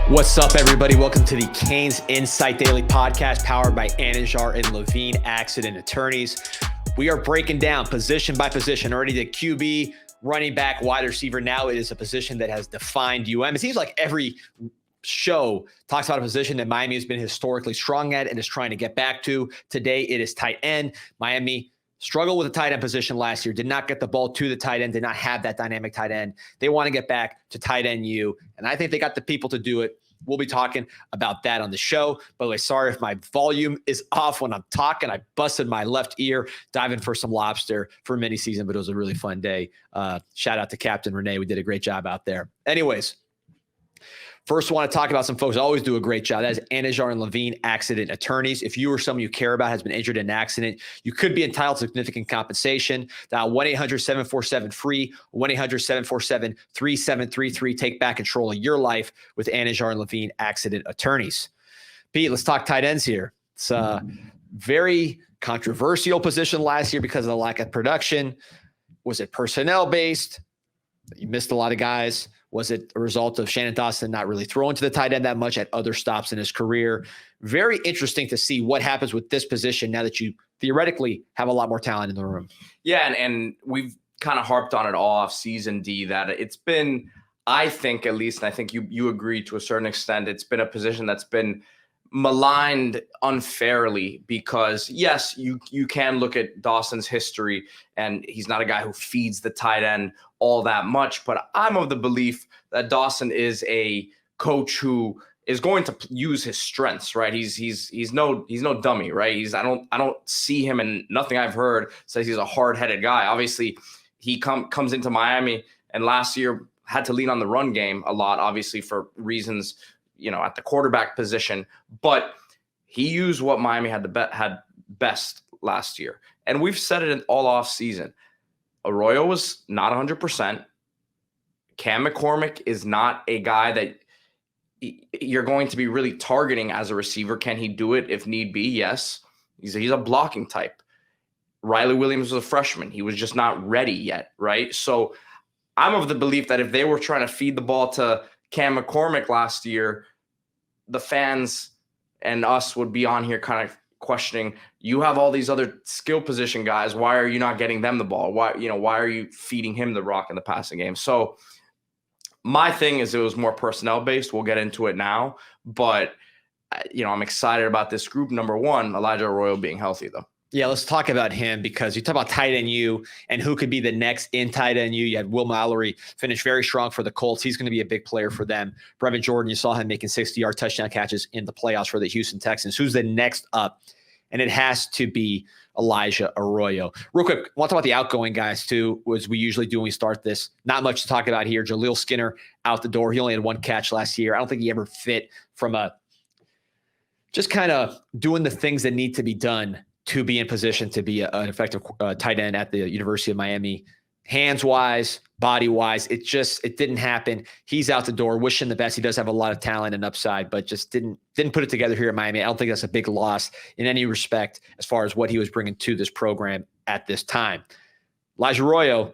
What's up, everybody? Welcome to the CanesInSight Daily Podcast, powered by Anajar and Levine Accident Attorneys. We are breaking down position by position. Already the QB, running back, wide receiver. Now it is a position that has defined It seems like every show talks about a position that Miami has been historically strong at and is trying to get back to. Today it is tight end. Miami struggled with the tight end position last year, did not get the ball to the tight end, did not have that dynamic tight end. They want to get back to tight end U, and I think they got the people to do it. We'll be talking about that on the show. By the way, sorry if my volume is off when I'm talking. I busted my left ear diving for some lobster for mini season, but it was a really fun day. Shout out to Captain Renee. We did a great job out there. Anyways, first, I want to talk about some folks that always do a great job. That is Anajar and Levine Accident Attorneys. If you or someone you care about has been injured in an accident, you could be entitled to significant compensation. Dial 1-800-747-FREE, 1-800-747-3733. Take back control of your life with Anajar and Levine Accident Attorneys. Pete, let's talk tight ends here. It's a very controversial position last year because of the lack of production. Was it personnel-based? You missed a lot of guys. Was it a result of Shannon Dawson not really throwing to the tight end that much at other stops in his career? Very interesting to see what happens with this position now that you theoretically have a lot more talent in the room. Yeah, and we've kind of harped on it all off season, D, that it's been, I think at least, and I think you agree to a certain extent, it's been a position that's been maligned unfairly because, yes, you can look at Dawson's history, and he's not a guy who feeds the tight end all that much, but I'm of the belief that Dawson is a coach who is going to use his strengths, right? He's no dummy, right? I don't see him, and nothing I've heard says he's a hard-headed guy. Obviously, he comes into Miami and last year had to lean on the run game a lot, obviously for reasons, at the quarterback position, but he used what Miami had best last year. And we've said it all off season. Arroyo was not 100%. Cam McCormick is not a guy that you're going to be really targeting as a receiver. Can he do it if need be? Yes. He's a blocking type. Riley Williams was a freshman. He was just not ready yet, right? So I'm of the belief that if they were trying to feed the ball to Cam McCormick last year, the fans and us would be on here kind of questioning, you have all these other skill position guys. Why are you not getting them the ball? Why are you feeding him the rock in the passing game? So my thing is it was more personnel based. We'll get into it now, but I'm excited about this group. Number one, Elijah Arroyo being healthy though. Yeah, let's talk about him because you talk about tight end U and who could be the next in tight end U. You had Will Mallory finish very strong for the Colts. He's going to be a big player for them. Brevin Jordan, you saw him making 60-yard touchdown catches in the playoffs for the Houston Texans. Who's the next up? And it has to be Elijah Arroyo. Real quick, I want to talk about the outgoing guys too, as we usually do when we start this. Not much to talk about here. Jaleel Skinner out the door. He only had one catch last year. I don't think he ever fit from just kind of doing the things that need to be done to be in position to be an effective tight end at the University of Miami. Hands-wise, body-wise, it didn't happen. He's out the door. Wish him the best. He does have a lot of talent and upside, but just didn't put it together here at Miami. I don't think that's a big loss in any respect as far as what he was bringing to this program at this time. Elijah Arroyo,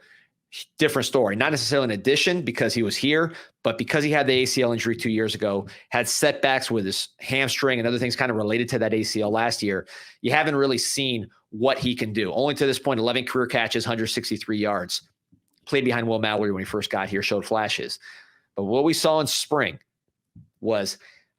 different story. Not necessarily an addition because he was here, but because he had the ACL injury 2 years ago, had setbacks with his hamstring and other things kind of related to that ACL last year, you haven't really seen what he can do. Only to this point, 11 career catches, 163 yards. Played behind Will Mallory when he first got here, showed flashes. But what we saw in spring was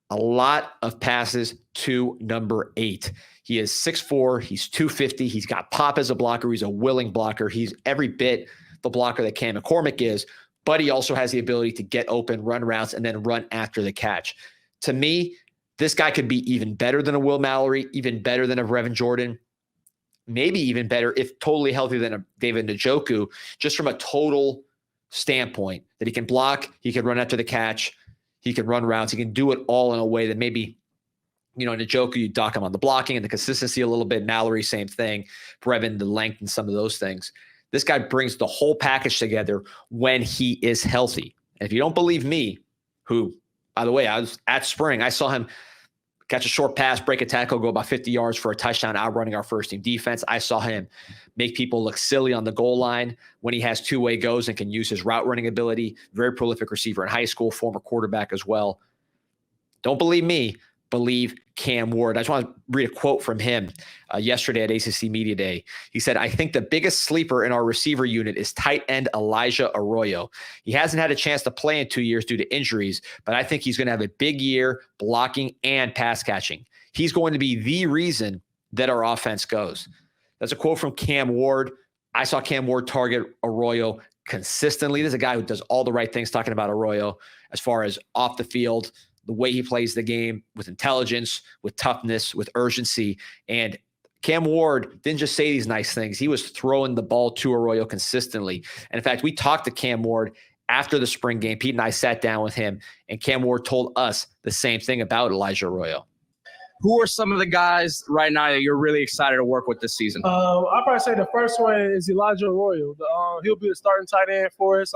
a lot of passes to number 8. He is 6'4", he's 250, he's got pop as a blocker, he's a willing blocker, he's every bit the blocker that Cam McCormick is, but he also has the ability to get open, run routes, and then run after the catch. To me, this guy could be even better than a Will Mallory, even better than a Brevin Jordan, maybe even better if totally healthy than a David Njoku, just from a total standpoint that he can block, he can run after the catch, he can run routes, he can do it all in a way that maybe, Njoku, you dock him on the blocking and the consistency a little bit. Mallory, same thing. Brevin, the length and some of those things. This guy brings the whole package together when he is healthy. And if you don't believe me, who, by the way, I was at spring, I saw him catch a short pass, break a tackle, go about 50 yards for a touchdown, outrunning our first team defense. I saw him make people look silly on the goal line when he has two-way goes and can use his route running ability. Very prolific receiver in high school, former quarterback as well. Don't believe me. Believe Cam Ward. I just want to read a quote from him yesterday at ACC Media Day. He said, I think the biggest sleeper in our receiver unit is tight end Elijah Arroyo. He hasn't had a chance to play in 2 years due to injuries, but I think he's going to have a big year blocking and pass catching. He's going to be the reason that our offense goes. That's a quote from Cam Ward. I saw Cam Ward target Arroyo consistently. This is a guy who does all the right things, talking about Arroyo as far as off the field, the way he plays the game with intelligence, with toughness, with urgency. And Cam Ward didn't just say these nice things. He was throwing the ball to Arroyo consistently. And in fact, we talked to Cam Ward after the spring game. Pete and I sat down with him, and Cam Ward told us the same thing about Elijah Arroyo. Who are some of the guys right now that you're really excited to work with this season? I'll probably say the first one is Elijah Arroyo. He'll be the starting tight end for us.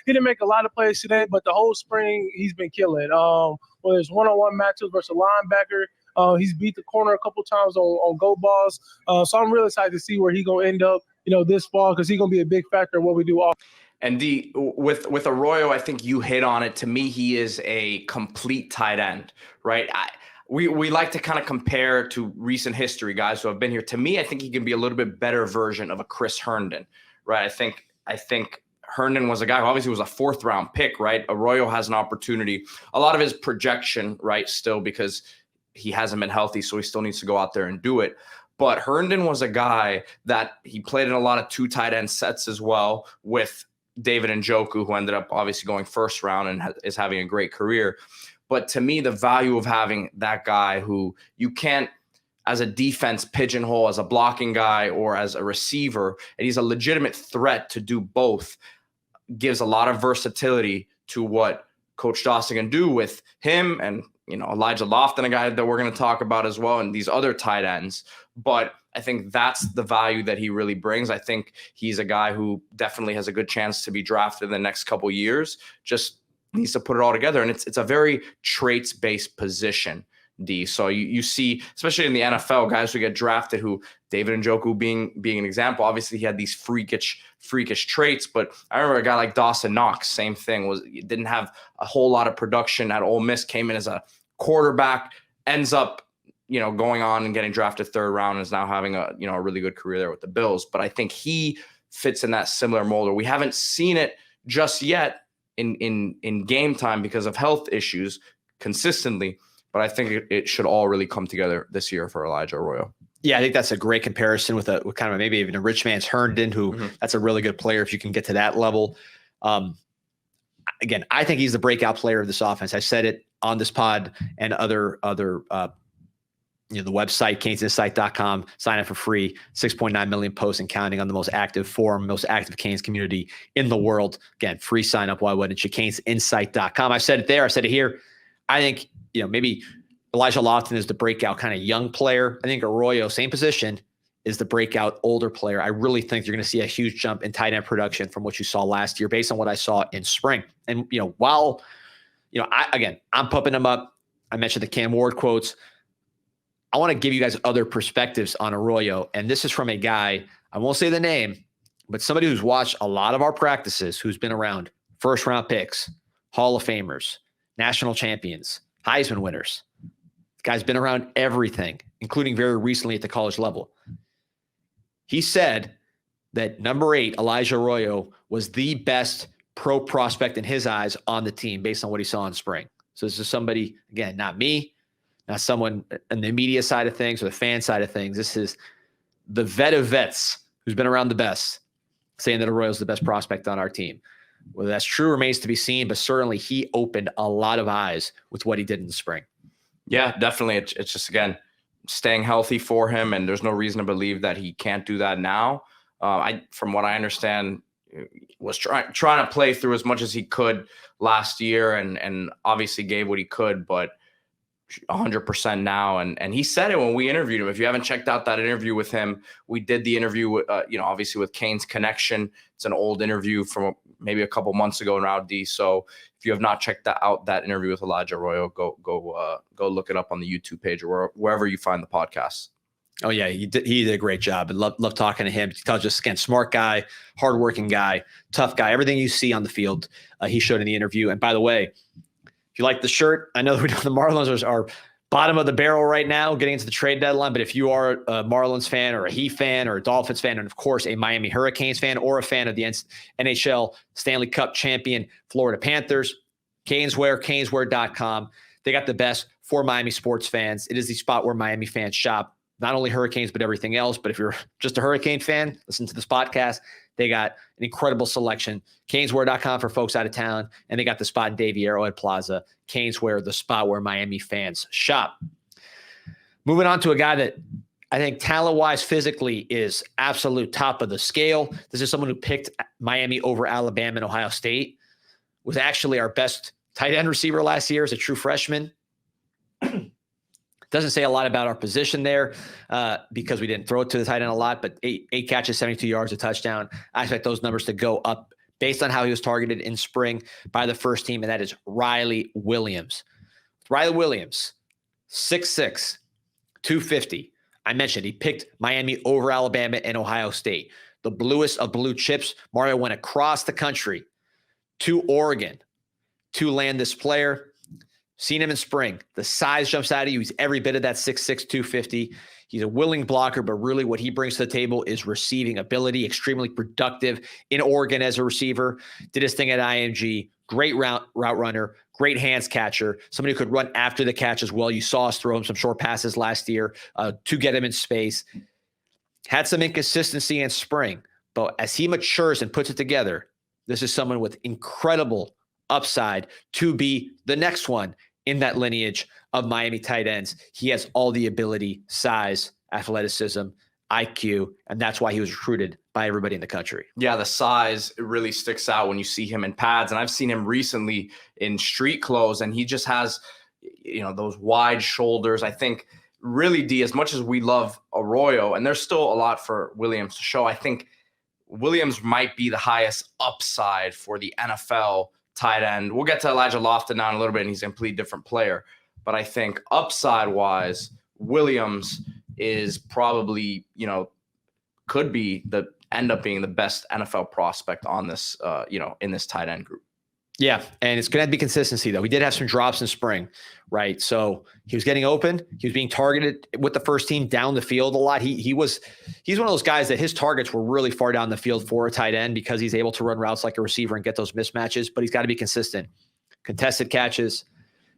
He didn't make a lot of plays today, but the whole spring he's been killing. Whether it's one-on-one matchups versus a linebacker, he's beat the corner a couple times on go balls. So I'm really excited to see where he's going to end up, this fall, because he's going to be a big factor in what we do off. And with Arroyo, I think you hit on it. To me, he is a complete tight end, right? We like to kind of compare to recent history, guys who have been here. To me, I think he can be a little bit better version of a Chris Herndon, right? I think Herndon was a guy who obviously was a 4th round pick, right? Arroyo has an opportunity. A lot of his projection, right, still because he hasn't been healthy, so he still needs to go out there and do it. But Herndon was a guy that he played in a lot of 2 tight end sets as well with David Njoku, who ended up obviously going 1st round and is having a great career. But to me, the value of having that guy who you can't, as a defense, pigeonhole as a blocking guy or as a receiver, and he's a legitimate threat to do both, gives a lot of versatility to what Coach Dawson can do with him and, Elijah Lofton, a guy that we're going to talk about as well, and these other tight ends. But I think that's the value that he really brings. I think he's a guy who definitely has a good chance to be drafted in the next couple of years. Just needs to put it all together. And it's a very traits-based position, D. So you see, especially in the NFL, guys who get drafted, who David Njoku being an example, obviously he had these freakish traits. But I remember a guy like Dawson Knox, same thing, didn't have a whole lot of production at Ole Miss, came in as a quarterback, ends up, going on and getting drafted 3rd round, and is now having a really good career there with the Bills. But I think he fits in that similar mold. We haven't seen it just yet in game time because of health issues consistently, but I think it should all really come together this year for Elijah Arroyo. Yeah, I think that's a great comparison with kind of maybe even a rich man's Herndon, who that's a really good player if you can get to that level. Again, I think he's the breakout player of this offense. I said it on this pod and other the website, CanesInsight.com. Sign up for free. 6.9 million posts and counting on the most active forum, most active Canes community in the world. Again, free sign up. Why wouldn't you? CanesInsight.com. I said it there. I said it here. I think, maybe Elijah Lofton is the breakout kind of young player. I think Arroyo, same position, is the breakout older player. I really think you're going to see a huge jump in tight end production from what you saw last year based on what I saw in spring. And, while, I'm pumping them up. I mentioned the Cam Ward quotes. I want to give you guys other perspectives on Arroyo. And this is from a guy, I won't say the name, but somebody who's watched a lot of our practices, who's been around 1st round picks, Hall of Famers, national champions, Heisman winners. The guy's been around everything, including very recently at the college level. He said that number 8, Elijah Arroyo, was the best pro prospect in his eyes on the team based on what he saw in spring. So this is somebody, again, not me, not someone in the media side of things or the fan side of things. This is the vet of vets who's been around the best, saying that Arroyo's the best prospect on our team. Whether that's true remains to be seen, but certainly he opened a lot of eyes with what he did in the spring. Yeah, definitely. It's just, again, staying healthy for him, and there's no reason to believe that he can't do that now. From what I understand, was trying to play through as much as he could last year and obviously gave what he could, but 100% now. And he said it when we interviewed him. If you haven't checked out that interview with him, we did the interview with, obviously with Canes Connection. It's an old interview from maybe a couple months ago now, D. So if you have not checked out that interview with Elijah Arroyo, go look it up on the YouTube page or wherever you find the podcast. Oh yeah, he did a great job. I love talking to him. He's just, again, smart guy, hardworking guy, tough guy. Everything you see on the field, he showed in the interview. And by the way, If you like the shirt, I know the Marlins are bottom of the barrel right now getting into the trade deadline. But if you are a Marlins fan or a Heat fan or a Dolphins fan, and of course a Miami Hurricanes fan or a fan of the NHL Stanley Cup champion Florida Panthers, caneswear.com. They got the best for Miami sports fans. It is the spot where Miami fans shop, not only Hurricanes, but everything else. But if you're just a Hurricane fan, listen to this podcast. They got an incredible selection. Caneswear.com for folks out of town. And they got the spot in Davie Arrowhead Plaza. Caneswear, the spot where Miami fans shop. Moving on to a guy that I think talent-wise, physically is absolute top of the scale. This is someone who picked Miami over Alabama and Ohio State. Was actually our best tight end receiver last year as a true freshman. Doesn't say a lot about our position there because we didn't throw it to the tight end a lot, but eight catches, 72 yards, a touchdown. I expect those numbers to go up based on how he was targeted in spring by the first team, and that is Riley Williams. Riley Williams, 6'6", 250. I mentioned he picked Miami over Alabama and Ohio State. The bluest of blue chips. Mario went across the country to Oregon to land this player. Seen him in spring. The size jumps out at you. He's every bit of that 6'6", 250. He's a willing blocker, but really what he brings to the table is receiving ability, extremely productive in Oregon as a receiver. Did his thing at IMG. Great route runner, great hands catcher, somebody who could run after the catch as well. You saw us throw him some short passes last year to get him in space. Had some inconsistency in spring, but as he matures and puts it together, this is someone with incredible upside to be the next one in that lineage of Miami tight ends. He has all the ability, size, athleticism, IQ, and that's why he was recruited by everybody in the country. Yeah, the size, it really sticks out when you see him in pads. And I've seen him recently in street clothes, and he just has, those wide shoulders. I think really, D, as much as we love Arroyo, and there's still a lot for Williams to show, I think Williams might be the highest upside for the NFL tight end. We'll get to Elijah Lofton now in a little bit, and he's a completely different player. But I think upside-wise, Williams is probably, could be end up being the best NFL prospect on this, in this tight end group. Yeah, and it's going to be consistency, though. We did have some drops in spring, right? So he was getting open. He was being targeted with the first team down the field a lot. He's one of those guys that his targets were really far down the field for a tight end because he's able to run routes like a receiver and get those mismatches, but he's got to be consistent. Contested catches,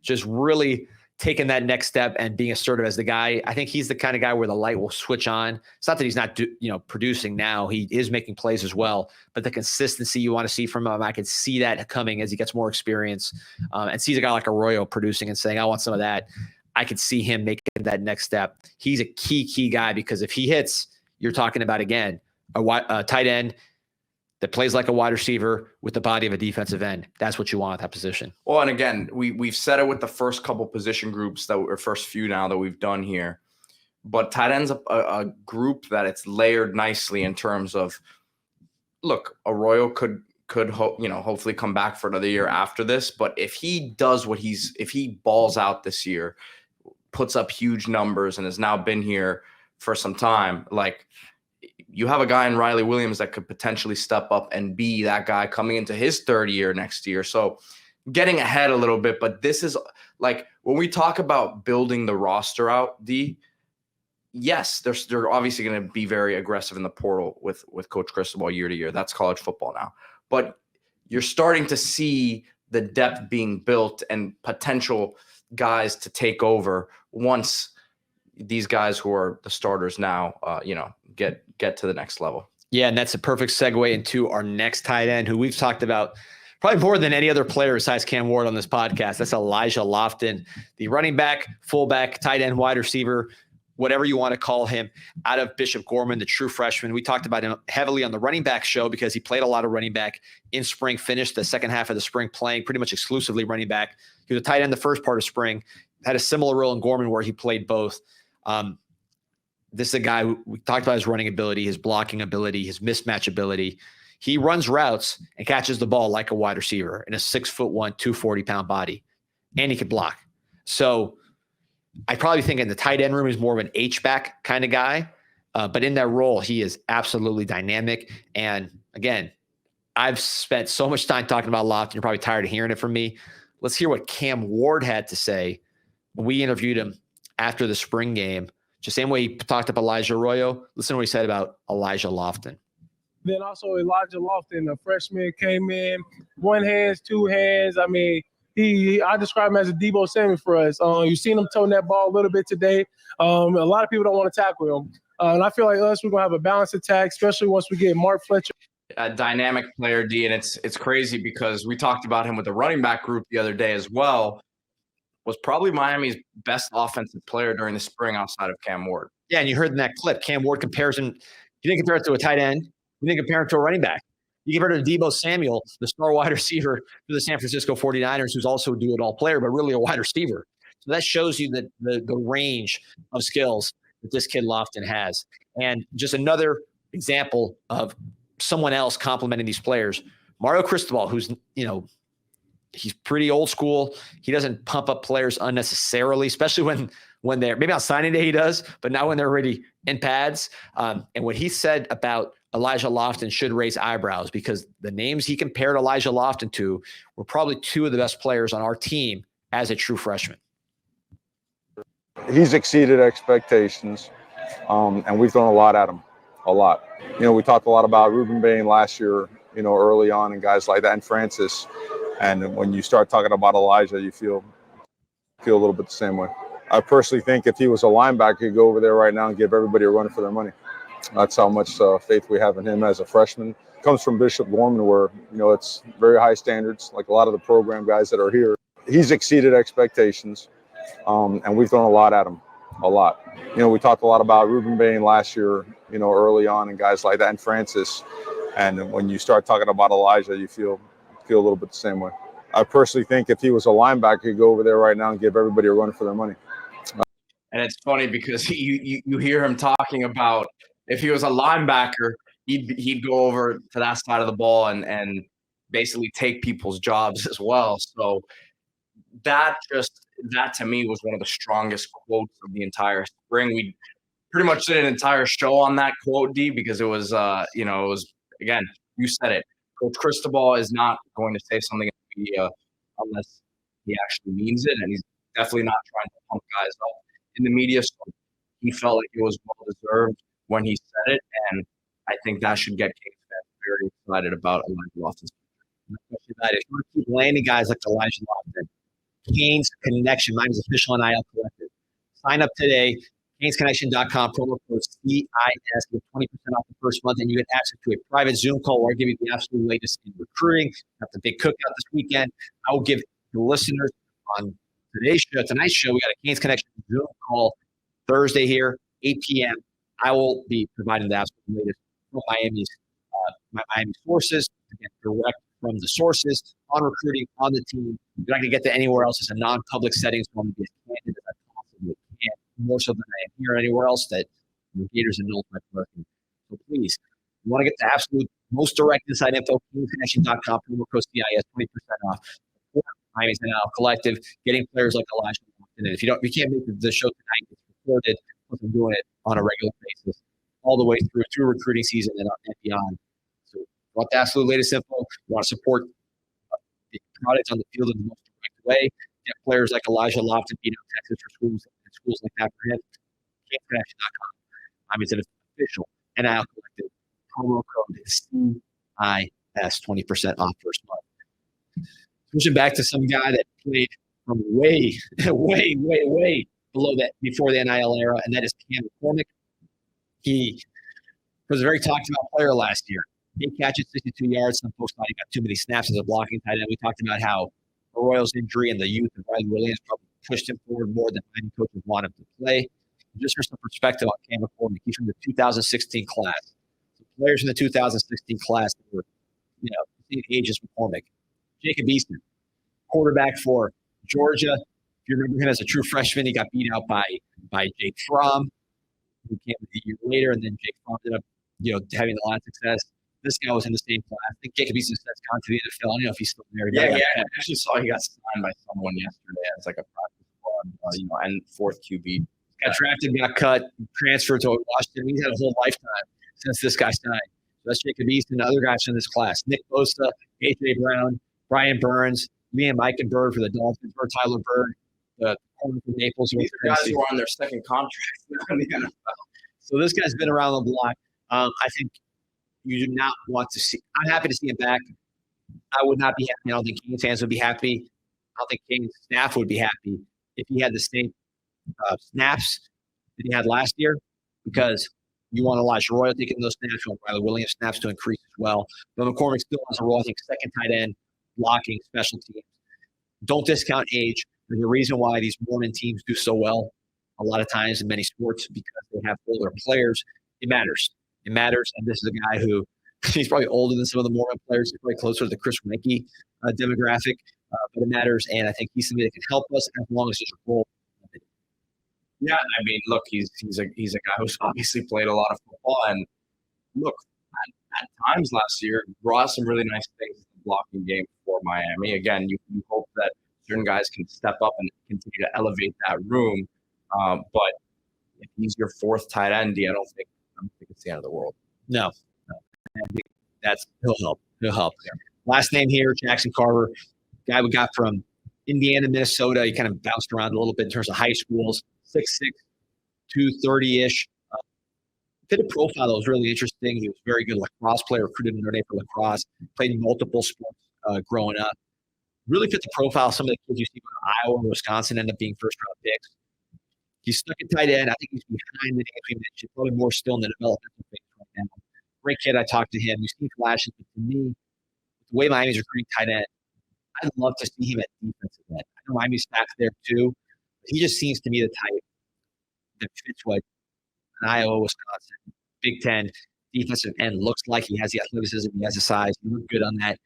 just really taking that next step and being assertive as the guy. I think he's the kind of guy where the light will switch on. It's not that he's not producing now. He is making plays as well, but the consistency you want to see from him, I can see that coming as he gets more experience and sees a guy like Arroyo producing and saying, I want some of that. I could see him making that next step. He's a key guy because if he hits, you're talking about, again, a tight end that plays like a wide receiver with the body of a defensive end. That's what you want at that position. Well, and again, we've said it with the first couple position groups first few now that we've done here, but tight end's a group that it's layered nicely in terms of, look, Arroyo could hopefully come back for another year after this, but if he does if he balls out this year, puts up huge numbers and has now been here for some time, like, you have a guy in Riley Williams that could potentially step up and be that guy coming into his third year next year. So getting ahead a little bit, but this is like when we talk about building the roster out, yes, they're obviously going to be very aggressive in the portal with Coach Cristobal year to year. That's college football now. But you're starting to see the depth being built and potential guys to take over once these guys who are the starters now, get to the next level. Yeah, and that's a perfect segue into our next tight end, who we've talked about probably more than any other player besides Cam Ward on this podcast. That's Elijah Lofton, the running back, fullback, tight end, wide receiver, whatever you want to call him, out of Bishop Gorman, the true freshman. We talked about him heavily on the running back show because he played a lot of running back in spring, finished the second half of the spring playing pretty much exclusively running back. He was a tight end the first part of spring, had a similar role in Gorman where he played both. This is a guy who we talked about his running ability, his blocking ability, his mismatch ability. He runs routes and catches the ball like a wide receiver in a 6'1", 240-pound body, and he can block. So I probably think in the tight end room he's more of an H-back kind of guy, but in that role he is absolutely dynamic. And again, I've spent so much time talking about Lofton. You're probably tired of hearing it from me. Let's hear what Cam Ward had to say when we interviewed him after the spring game. Just same way he talked up Elijah Arroyo. Listen to what he said about Elijah Lofton. Then also Elijah Lofton, a freshman, came in, one hands, two hands. I mean, I describe him as a Debo Samuel for us. You've seen him toting that ball a little bit today. A lot of people don't want to tackle him. And I feel like us, we're going to have a balanced attack, especially once we get Mark Fletcher. A dynamic player, D, and it's crazy because we talked about him with the running back group the other day as well. Was probably Miami's best offensive player during the spring outside of Cam Ward. Yeah, and you heard in that clip, Cam Ward comparison. You didn't compare it to a tight end. You didn't compare it to a running back. You compare it to Debo Samuel, the star wide receiver for the San Francisco 49ers, who's also a do-it-all player, but really a wide receiver. So that shows you that the range of skills that this kid Lofton has. And just another example of someone else complimenting these players. Mario Cristobal, who's, he's pretty old school. He doesn't pump up players unnecessarily, especially when they're maybe on signing day he does, but not when they're already in pads. And what he said about Elijah Lofton should raise eyebrows because the names he compared Elijah Lofton to were probably two of the best players on our team as a true freshman. He's exceeded expectations, and we've thrown a lot at him, a lot. We talked a lot about Ruben Bain last year, early on and guys like that, and Francis. And when you start talking about Elijah, you feel a little bit the same way. I personally think if he was a linebacker, he'd go over there right now and give everybody a run for their money. That's how much faith we have in him as a freshman. Comes from Bishop Gorman, where it's very high standards, like a lot of the program guys that are here. He's exceeded expectations, and we've thrown a lot at him, a lot. We talked a lot about Ruben Bain last year, early on and guys like that, and Francis. And when you start talking about Elijah, you feel a little bit the same way. I personally think if he was a linebacker, he'd go over there right now and give everybody a run for their money. And it's funny because you hear him talking about if he was a linebacker, he'd go over to that side of the ball and basically take people's jobs as well. So that to me was one of the strongest quotes of the entire spring. We pretty much did an entire show on that quote, D, because it was again, you said it. Coach Cristobal is not going to say something in the media unless he actually means it, and he's definitely not trying to pump guys up in the media. So he felt like it was well deserved when he said it, and I think that should get Canes fans very excited about Elijah Lofton's future. Especially that if you want to keep landing guys like Elijah Lofton, Canes Connection, Miami's official NIL collective. Sign up today. CanesConnection.com, promo code CIS, get 20% off the first month, and you get access to a private Zoom call where I give you the absolute latest in recruiting. Got the big cookout this weekend. I will give the listeners on tonight's show, we got a Canes Connection Zoom call Thursday here, 8 p.m. I will be providing the absolute latest from my Miami sources, again, direct from the sources on recruiting, on the team. You're not going to get to anywhere else. It's a non-public setting, so I'm going to be as candid as I possibly can, more so than I am here anywhere else that the Gators and Knowles might be working. So please, you want to get the absolute most direct inside info, CanesConnection.com, promo code CIS, 20% off. Miami's NIL collective, getting players like Elijah Lofton. And if you can't make the show tonight, it's recorded. I'm doing it on a regular basis, all the way through recruiting season and beyond. So, you want the absolute latest info? You want to support the products on the field in the most direct way? Get players like Elijah Lofton beat out Texas for schools like that for him. CanesConnection.com. Miami's an official NIL collective. Promo code is CIS, 20% off first month. Switching back to some guy that played from way below that before the NIL era, and that is Cam McCormick. He was a very talked about player last year. 8 catches, 62 yards. Some folks thought he got too many snaps as a blocking tight end. We talked about how Arroyo's injury and the youth of Riley Williams probably pushed him forward more than many coaches want him to play. Just for some perspective on Cam McCormick, he's from the 2016 class. So players in the 2016 class that were, the age is McCormick. Jacob Easton, quarterback for Georgia. If you remember him as a true freshman, he got beat out by Jake Fromm, who came a year later, and then Jake Fromm ended up, having a lot of success. This guy was in the same class. I think Jacob Easton has gone to the NFL. I don't know if he's still there. Yeah. I actually saw he got signed by someone yesterday as like a practice squad, and fourth QB. Got drafted, got cut, transferred to Washington. He's had a whole lifetime since this guy signed. So that's Jacob Easton. The other guys from this class: Nick Bosa, A.J. Brown, Brian Burns, Liam Eichenberg for the Dolphins, or Tyler Bird, the corner from Naples. These are guys who are on their second contract now in the NFL. So this guy's been around the block. I think you do not want to see. I'm happy to see him back. I would not be happy. I don't think Canes fans would be happy. I don't think Canes staff would be happy if he had the same snaps that he had last year, because you want Elijah Royal taking those snaps. You want Riley Williams snaps to increase as well. But McCormick still has a role, I think, second tight end, blocking, special teams. Don't discount age. There's a reason why these Mormon teams do so well a lot of times in many sports, because they have older players. It matters. It matters. And this is a guy who he's probably older than some of the Mormon players. He's probably closer to the Chris Weinke demographic, but it matters. And I think he's somebody that can help us as long as his role. Yeah, I mean, look, he's a guy who's obviously played a lot of football, and look, at times last year brought some really nice things in the blocking game for Miami. Again, you hope that certain guys can step up and continue to elevate that room. But if he's your fourth tight end, I don't think it's the end of the world. No. I think he'll help. He'll help. Yeah. Last name here, Jackson Carver, guy we got from Indiana, Minnesota. He kind of bounced around a little bit in terms of high schools. 6'6", 230-ish. Fit a profile that was really interesting. He was a very good lacrosse player, recruited in Notre Dame for lacrosse, played in multiple sports growing up. Really fit the profile. Some of the kids you see from Iowa and Wisconsin end up being first-round picks. He's stuck at tight end. I think he's behind the names we mentioned, probably more still in the developmental phase right now. Great kid. I talked to him. We've seen flashes, but to me, the way Miami's recruiting tight end, I'd love to see him at defensive end. I know Miami's back there too. He just seems to me the type that fits what an Iowa, Wisconsin, Big Ten defensive end looks like. He has the athleticism, he has the size. He looked good on that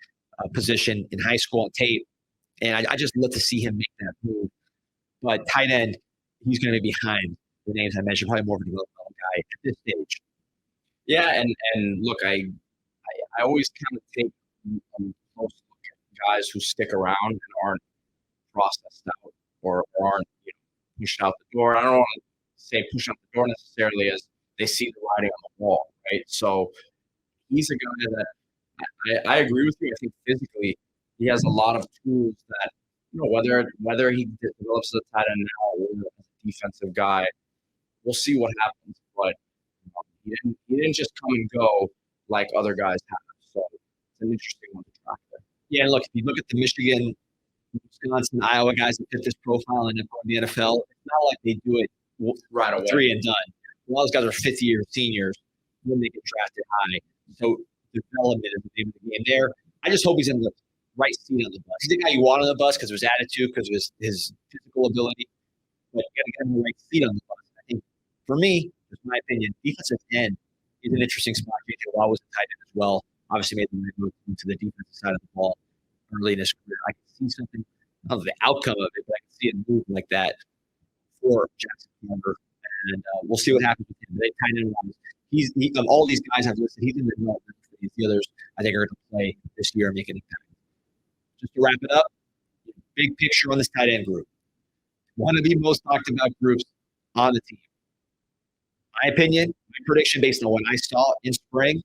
position in high school on tape. And I just love to see him make that move. But tight end, he's going to be behind the names I mentioned, probably more of a developmental guy at this stage. Yeah, and look, I always kind of take a close look at guys who stick around and aren't processed out or aren't pushed out the door. I don't want to say push out the door necessarily as they see the writing on the wall, right? So he's a guy that I agree with you. I think physically he has a lot of tools that, whether he develops as a tight end now or as a defensive guy, we'll see what happens. But he didn't just come and go like other guys have. So it's an interesting one to track there. Yeah, look, if you look at the Michigan, Wisconsin, Iowa guys that fit this profile and in the NFL, it's not like they do it right away, 3 and done. A lot of those guys are fifth-year seniors when they get drafted high. So development is the name of the game there. I just hope he's in the right seat on the bus. He's the guy you want on the bus because of his attitude, because of his physical ability. But you got to get him in the right seat on the bus. I think, for me, just my opinion, defensive end is an interesting spot. J.J. Watt was a tight end as well. Obviously made the move to the defensive side of the ball early in his career. I can see something, I don't know the outcome of it, but I can see it move like that for Jackson Carver. And we'll see what happens with him. They tight end wise, he's of all these guys I've listed, he's in the development phase. The others I think are going to play this year and make an impact. Just to wrap it up, big picture on this tight end group. One of the most talked about groups on the team. My opinion, my prediction based on what I saw in spring,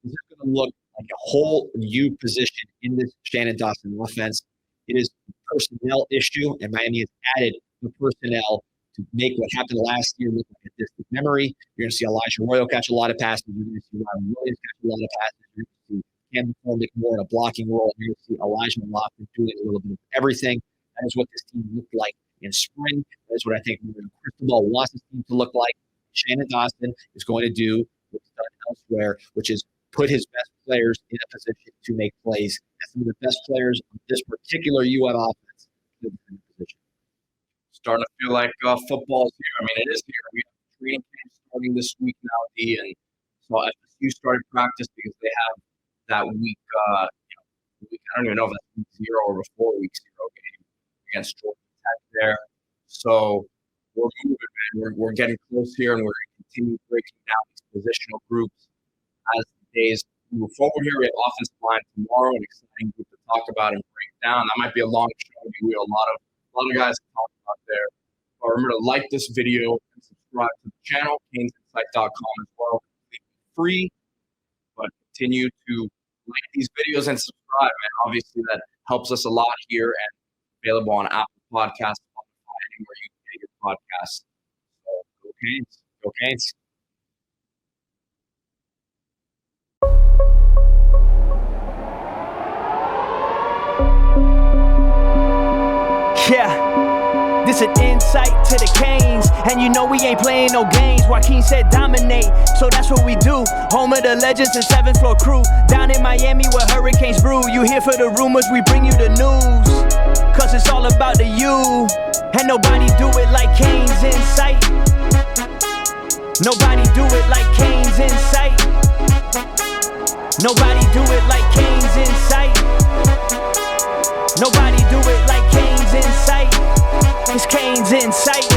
is going to look like a whole new position in this Shannon Dawson offense. It is a personnel issue, and Miami has added the personnel to make what happened last year look like a distant memory. You're going to see Elijah Royal catch a lot of passes. You're going to see Ryan Williams catch a lot of passes. You're going to see Cam McCormick more in a blocking role. You're going to see Elijah Lofton doing a little bit of everything. That is what this team looked like in spring. That is what I think Crystal Ball wants this team to look like. Shannon Dawson is going to do what's done elsewhere, which is put his best players in a position to make plays. And some of the best players on this particular UM offense in the position. Starting to feel like football's here. I mean, it is here. We have training camp starting this week now, D, and so FSU started practice because they have that week. I don't even know if that's week 0 or before week 0 game against Georgia Tech there. So we're moving, man. We're getting close here, and we're going to continue breaking down these positional groups as the days move forward. Here we have offensive line tomorrow, an exciting group to talk about and break down. That might be a long show. We have a lot of guys to talk about there. But remember to like this video and subscribe to the channel, CanesInsight.com as well. Completely free, but continue to like these videos and subscribe. subscribe, man. Obviously, that helps us a lot here, and available on Apple Podcasts, Spotify, anywhere you can get your podcasts. So, go Canes. Go Canes. Yeah, this an insight to the Canes, and you know we ain't playing no games. Joaquin said dominate, so that's what we do. Home of the legends and 7th floor crew, down in Miami where hurricanes brew. You here for the rumors, we bring you the news, cause it's all about the you, and nobody do it like CanesInSight. Nobody do it like CanesInSight. Nobody do it like CanesInSight. Nobody do it like CanesInSight. It's CanesInSight.